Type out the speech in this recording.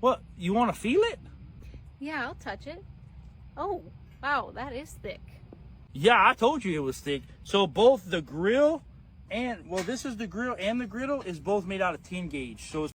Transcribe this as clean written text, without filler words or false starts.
What, you want to feel it? Yeah, I'll touch it. Oh, wow, that is thick. Yeah, I told you it was thick. So both the grill and, well, this is the grill and the griddle is both made out of 10 gauge. So it's